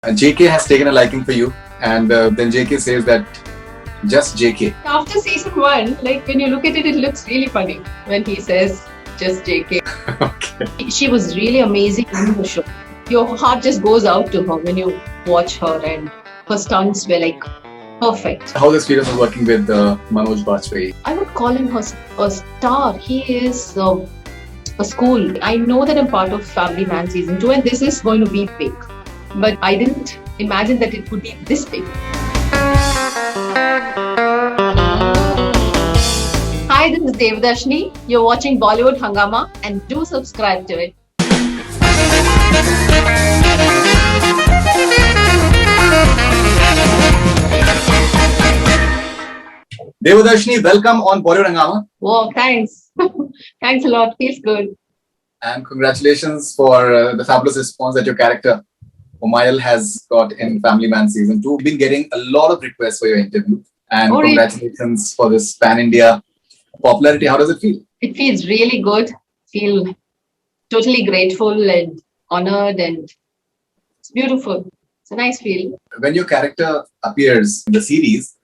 JK has taken a liking for you, and then JK says that just JK. After season 1, like when you look at it, it looks really funny when he says just JK. Okay. She was really amazing in the show. Your heart just goes out to her when you watch her, and her stunts were like perfect. How the experience of working with Manoj Bajpayee? I would call him a star. He is a school. I know that I'm part of Family Man season 2, and this is going to be big. But I didn't imagine that it would be this big. Hi, this is Devadarshini. You're watching Bollywood Hungama, and do subscribe to it. Devadarshini, welcome on Bollywood Hungama. Wow, thanks. Thanks a lot. Feels good. And congratulations for the fabulous response that your character Umayal has got in Family Man season 2. We've been getting a lot of requests for your interview. And congratulations for this Pan India popularity. How does it feel? It feels really good. Feel totally grateful and honored, and it's beautiful. It's a nice feeling. When your character appears in the series,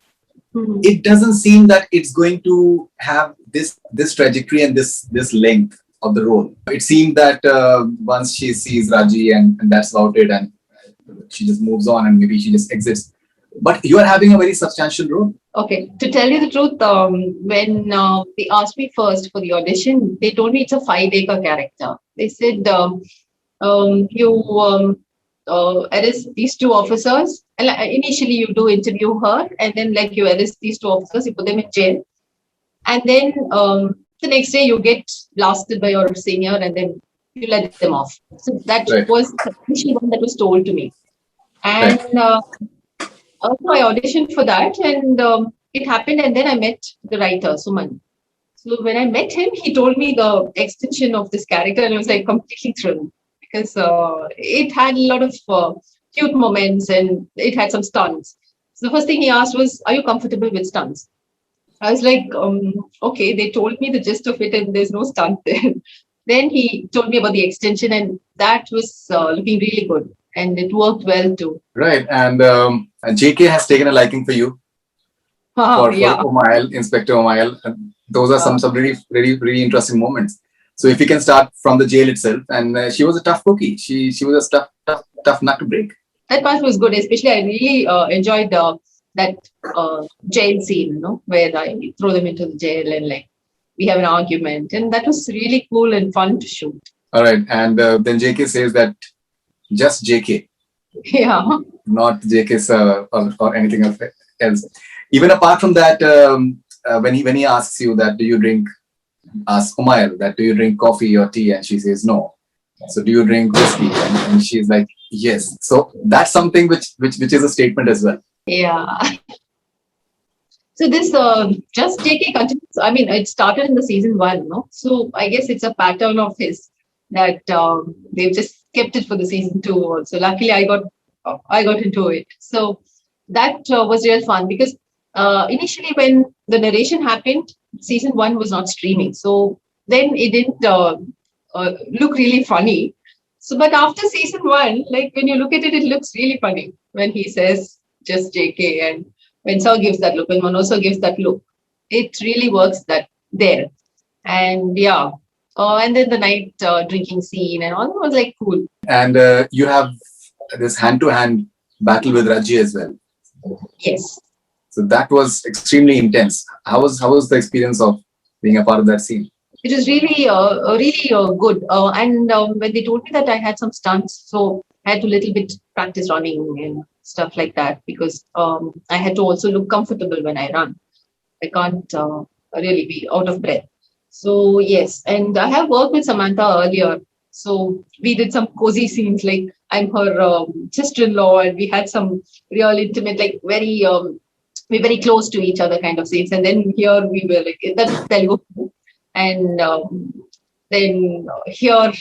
it doesn't seem that it's going to have this trajectory and this length of the role. It seemed that once she sees Raji and that's about it, and she just moves on and maybe she just exits. But you are having a very substantial role. Okay, to tell you the truth, when they asked me first for the audition, they told me it's a 5-acre character. They said, you arrest these 2 officers. And initially, you do interview her, and then you arrest these 2 officers, you put them in jail. And then the next day, you get blasted by your senior, and then you let them off. So that was the initial one that was told to me. And so I auditioned for that, and it happened. And then I met the writer, Suman. So when I met him, he told me the extension of this character, and I was like completely thrilled because it had a lot of cute moments and it had some stunts. So the first thing he asked was, "Are you comfortable with stunts?" I was like, okay, they told me the gist of it and there's no stunt there. Then he told me about the extension, and that was looking really good. And it worked well too. Right. And JK has taken a liking for you. For Umayal, Inspector Umayal. And those are some really interesting moments. So if you can start from the jail itself. And she was a tough cookie. She was a tough nut to break. That part was good. Especially I really enjoyed that jail scene, where I throw them into the jail and we have an argument. And that was really cool and fun to shoot. All right. And then JK says that just JK. Yeah. Not JK sir or anything else. Even apart from that, when he asks you that, do you drink, ask Umayal that, do you drink coffee or tea? And she says no. So do you drink whiskey? And she's like, yes. So that's something which is a statement as well. Yeah. So this just JK continues. I mean, it started in the season 1, no? So I guess it's a pattern of his that they've just kept it for the season 2 also. Luckily, I got into it. So that was real fun because initially when the narration happened, season 1 was not streaming. So then it didn't look really funny. So, but after season 1, when you look at it, it looks really funny when he says just JK, and when Sir gives that look, when Manoj gives that look, it really works that there. And yeah. And then the night drinking scene and all, that was cool. And you have this hand-to-hand battle with Raji as well. Yes. So that was extremely intense. How was the experience of being a part of that scene? It was really good. And when they told me that I had some stunts, so I had to little bit practice running and stuff like that because I had to also look comfortable when I run. I can't really be out of breath. So yes, and I have worked with Samantha earlier. So we did some cozy scenes, I'm her sister-in-law, and we had some real intimate, we're very close to each other kind of scenes. And then here we were that's Telugu, and then here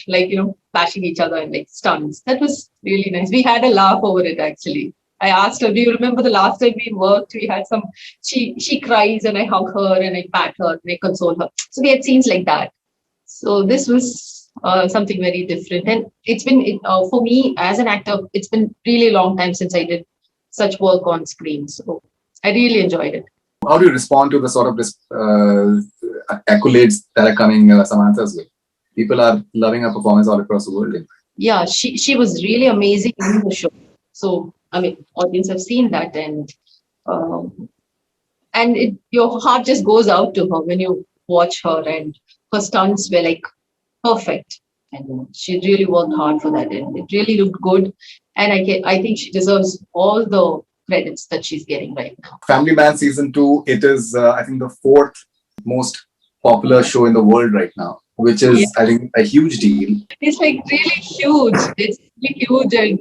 bashing each other and stunts. That was really nice. We had a laugh over it actually. I asked her, do you remember the last time we worked? We had she cries and I hug her and I pat her and I console her. So we had scenes like that. So this was something very different. And it's been, for me as an actor, it's been really long time since I did such work on screen. So I really enjoyed it. How do you respond to the sort of accolades that are coming Samantha's way? People are loving her performance all across the world. Yeah, she was really amazing in the show. So, I mean, audience have seen that, um, and your heart just goes out to her when you watch her, and her stunts were like perfect. And she really worked hard for that, and it really looked good. And I think she deserves all the credits that she's getting right now. Family Man season 2, it is I think the fourth most popular show in the world right now, which is I think a huge deal. It's like really huge. It's really huge, and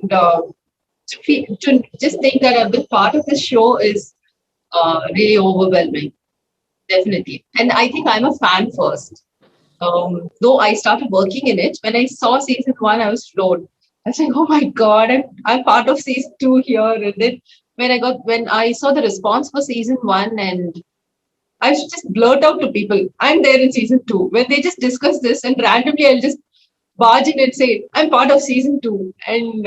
to just think that I've been part of this show is really overwhelming, definitely. And I think I'm a fan first. Though I started working in it, when I saw season 1, I was floored. I was like, oh my God, I'm part of season 2 here. And then when I saw the response for season 1, and I should just blurt out to people, I'm there in season 2. When they just discuss this, and randomly I'll just barge in and say, I'm part of season 2. And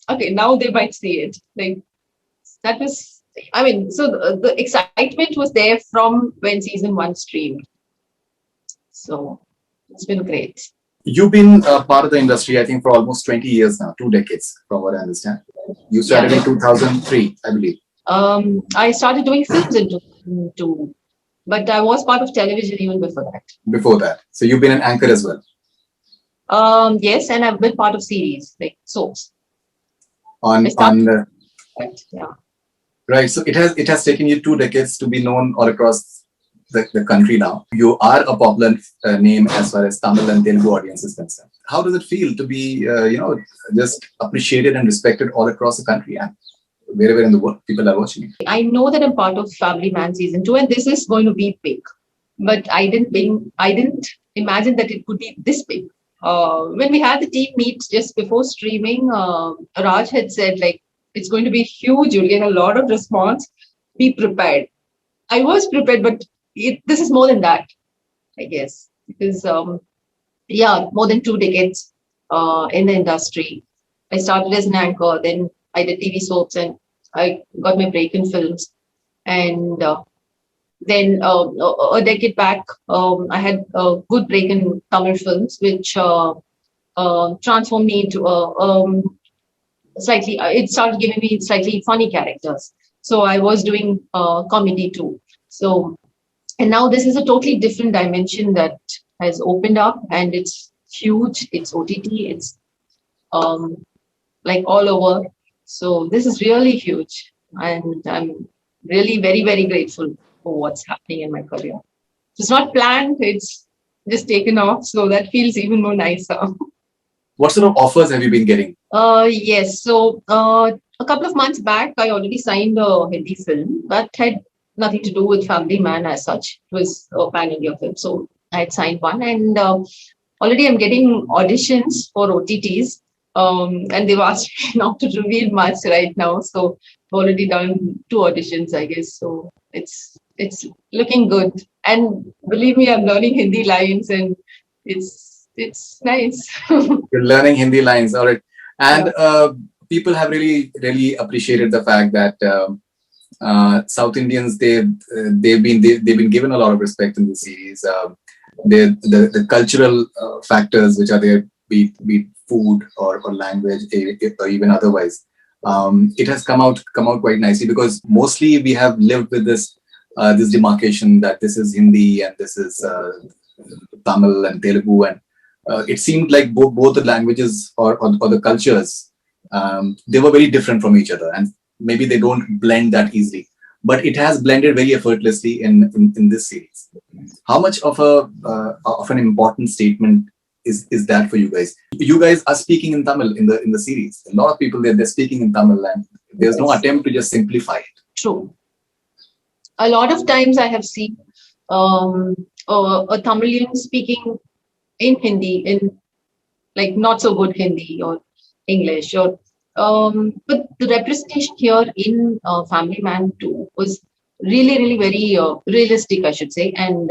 okay, now they might see it. Like, that was, I mean, so the excitement was there from when season 1 streamed. So it's been great. You've been part of the industry, I think, for almost 20 years now, 2 decades, from what I understand. You started in 2003, I believe. I started doing films in 2002, but I was part of television even before that. Before that. So you've been an anchor as well. Yes, and I've been part of series, like soaps. Yeah. Right. So it has taken you 2 decades to be known all across the country now. You are a popular name as far as Tamil and Telugu audience is concerned. How does it feel to be, just appreciated and respected all across the country and wherever in the world people are watching it? I know that I'm part of Family Man season 2, and this is going to be big, but I didn't imagine that it could be this big. When we had the team meet just before streaming, Raj had said, like, it's going to be huge. You'll get a lot of response. Be prepared. I was prepared, but this is more than that, I guess, because more than 2 decades in the industry. I started as an anchor, then I did TV soaps, and I got my break in films. And then a decade back, I had a good break in Tamil films, which transformed me into it started giving me slightly funny characters. So I was doing comedy too. So, and now this is a totally different dimension that has opened up, and it's huge. It's OTT. It's like all over. So this is really huge, and I'm really very, very grateful for what's happening in my career. It's not planned. It's just taken off. So that feels even more nicer. What sort of offers have you been getting? Yes. So a couple of months back, I already signed a Hindi film that had nothing to do with Family Man as such. It was a pan India film. So I had signed one, and already I'm getting auditions for OTTs. And they've asked me not to reveal much right now. So I've already done 2 auditions, I guess. So it's looking good. And believe me, I'm learning Hindi lines, and it's nice. You're learning Hindi lines, all right. And people have really, really appreciated the fact that South Indians they've been given a lot of respect in the series. The cultural factors which are there, be it food or language or even otherwise, it has come out quite nicely, because mostly we have lived with this demarcation that this is Hindi and this is Tamil and Telugu, and it seemed like both the languages or the cultures, they were very different from each other, and maybe they don't blend that easily. But it has blended very effortlessly in this series. How much of an important statement is that for you guys? You guys are speaking in Tamil in the series. A lot of people they're speaking in Tamil, and there's no attempt to just simplify it. True. A lot of times I have seen a Tamilian speaking in Hindi, in like not so good Hindi or English, or but the representation here in Family Man 2 was really, really very realistic, I should say, and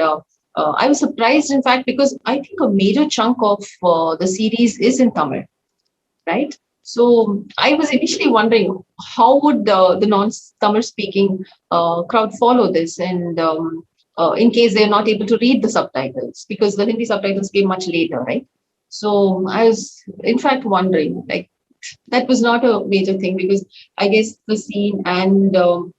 I was surprised, in fact, because I think a major chunk of the series is in Tamil, right? So I was initially wondering how would the non-Tamil speaking crowd follow this, and in case they're not able to read the subtitles, because the Hindi subtitles came much later, right? So I was, in fact, wondering, like, that was not a major thing, because I guess the scene and the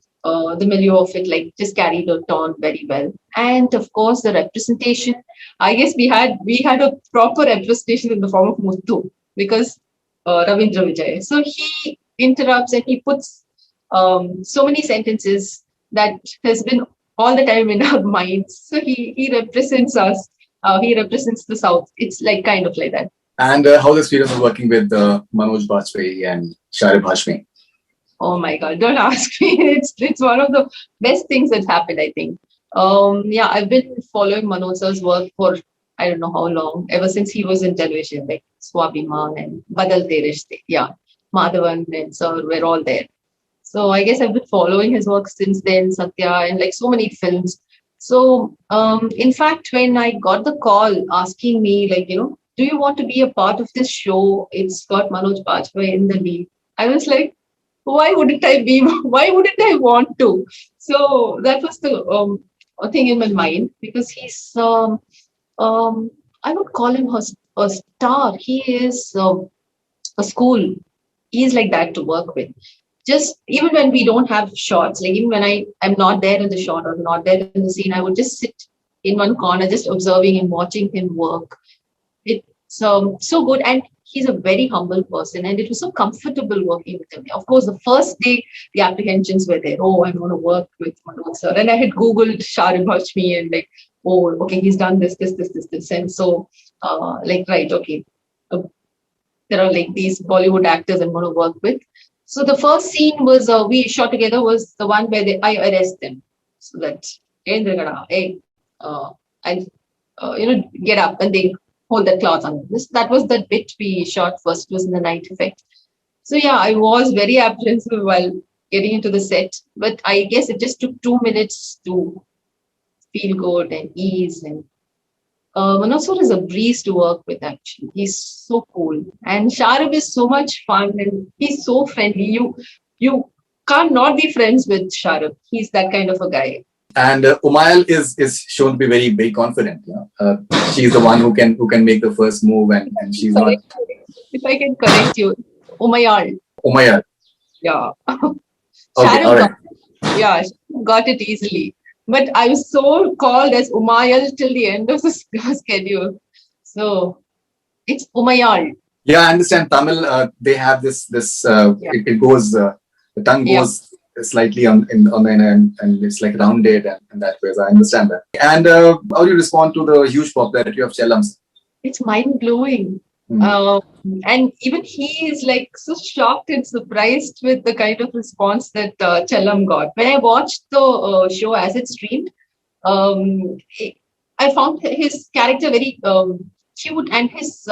milieu of it like just carried a tone very well. And of course, the representation. I guess we had a proper representation in the form of Muthu, because Ravindra Vijay. So he interrupts and he puts so many sentences that has been all the time in our minds. So he represents us. He represents the South. It's like kind of like that. And how the experience of working with Manoj Bajpayee and Sharib Hashmi? Oh my God! Don't ask me. It's one of the best things that's happened, I think. Yeah, I've been following Manoj sir's work for I don't know how long, ever since he was in television, like Swabhiman and Badalte Rishte. Yeah, Madhavan and Sir were all there. So I guess I've been following his work since then, Satya, and like so many films. So in fact, when I got the call asking me, like, do you want to be a part of this show? It's got Manoj Bajpayee in the lead. I was like, why wouldn't I be? Why wouldn't I want to? So that was the thing in my mind, because he's, I would call him a star. He is a school. He's like that to work with. Just even when we don't have shots, like even when I am not there in the shot or not there in the scene, I would just sit in one corner, just observing and watching him work. It's so good, and he's a very humble person, and it was so comfortable working with him. Of course, the first day the apprehensions were there. Oh, I want to work with Manoj sir, and I had googled Sharib Hashmi and like, oh, okay, he's done this, and so like, right, okay, uh, there are like these Bollywood actors I'm going to work with. So the first scene was we shot together was the one where I arrest them, so that hey, and get up, and they hold the cloth on this. That was the bit we shot first. It was in the night effect. So yeah, I was very apprehensive while getting into the set, but I guess it just took 2 minutes to feel good and ease. And Manoj sir is a breeze to work with. Actually, he's so cool, and Sharib is so much fun, and he's so friendly. You can't not be friends with Sharib. He's that kind of a guy. And Umayal is shown to be very confident. She's the one who can make the first move, and she's not. If I can correct you, Umayal. Umayal. Yeah. Okay, all right. Got it easily. But I was so called as Umayal till the end of the schedule. So it's Umayal. Yeah, I understand Tamil. They have this. It goes. The tongue goes slightly on the end, and it's like rounded and that way. So I understand that. And how do you respond to the huge popularity of Chellam? It's mind blowing. And even he is like so shocked and surprised with the kind of response that Chellam got. When I watched the show as it streamed, I found his character very cute, and his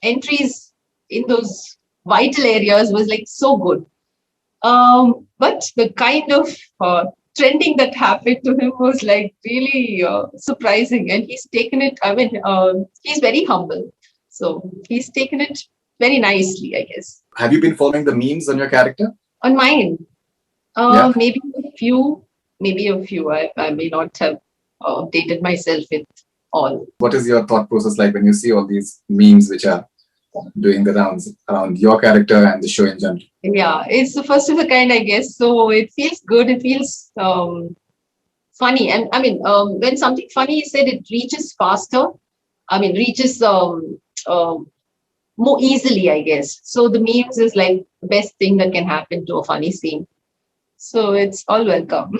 entries in those vital areas was like so good. But the kind of trending that happened to him was like really surprising, and he's taken it. I mean, he's very humble. So he's taken it very nicely, I guess. Have you been following the memes on your character? On mine? Maybe a few. I may not have updated myself with all. What is your thought process like when you see all these memes which are doing the rounds around your character and the show in general? Yeah, it's the first of a kind, I guess. So it feels good. It feels funny. And I mean, when something funny is said, it reaches faster. I mean, reaches more easily, I guess. So the memes is like the best thing that can happen to a funny scene. So it's all welcome.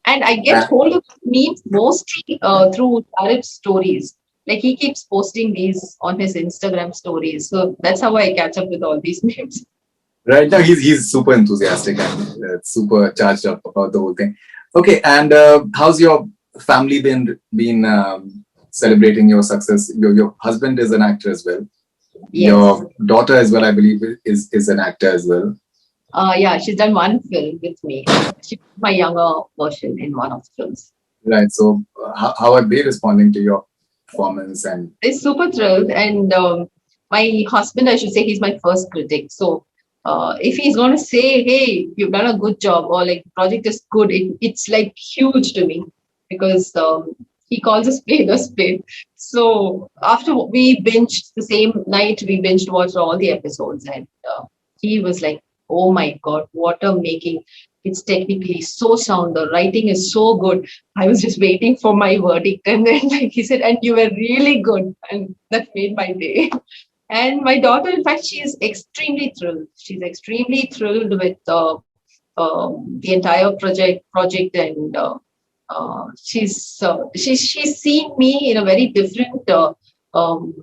And I get hold of memes mostly through Sharib's stories. Like he keeps posting these on his Instagram stories. So that's how I catch up with all these memes. Right now, he's super enthusiastic and super charged up about the whole thing. Okay, and how's your family been celebrating your success? Your husband is an actor as well. Yes. Your daughter as well, I believe, is an actor as well. Yeah, she's done one film with me. She's my younger version in one of the films. Right. So, how are they responding to your performance? And They're super thrilled. And my husband, I should say, he's my first critic. So if he's going to say, hey, you've done a good job, or like the project is good, it's like huge to me, because he calls us play the play. So after we binged the same night, we binged watched all the episodes, and he was like, oh my God, what a making. It's technically so sound. The writing is so good. I was just waiting for my verdict. And then, like he said, and you were really good. And that made my day. And my daughter, in fact, she is extremely thrilled. She's extremely thrilled with the entire project, and she's seen me in a very different um,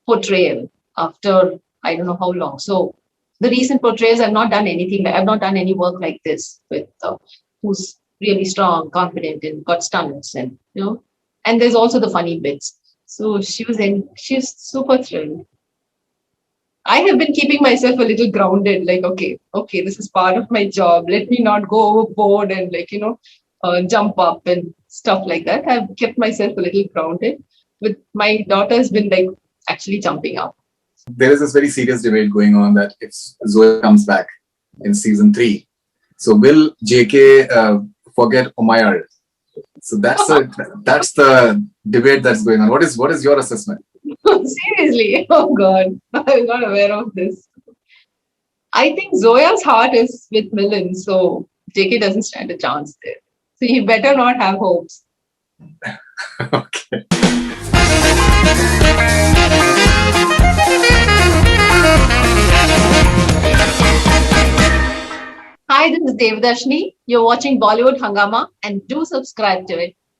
portrayal after I don't know how long. So the recent portrayals, I've not done anything. I've not done any work like this with who's really strong, confident, and got stunts, and and there's also the funny bits. So she's super thrilled. I have been keeping myself a little grounded, like, okay, this is part of my job. Let me not go overboard and jump up and stuff like that. I've kept myself a little grounded. But my daughter has been like actually jumping up. there is this very serious debate going on that if Zoe comes back in season 3, so will JK forget Umayal? So that's the debate that's going on. What is your assessment? Seriously, oh God, I'm not aware of this. I think Zoya's heart is with Milan, so JK doesn't stand a chance there. So you better not have hopes. Okay. Hi, this is Devadarshini. You're watching Bollywood Hungama, and do subscribe to it.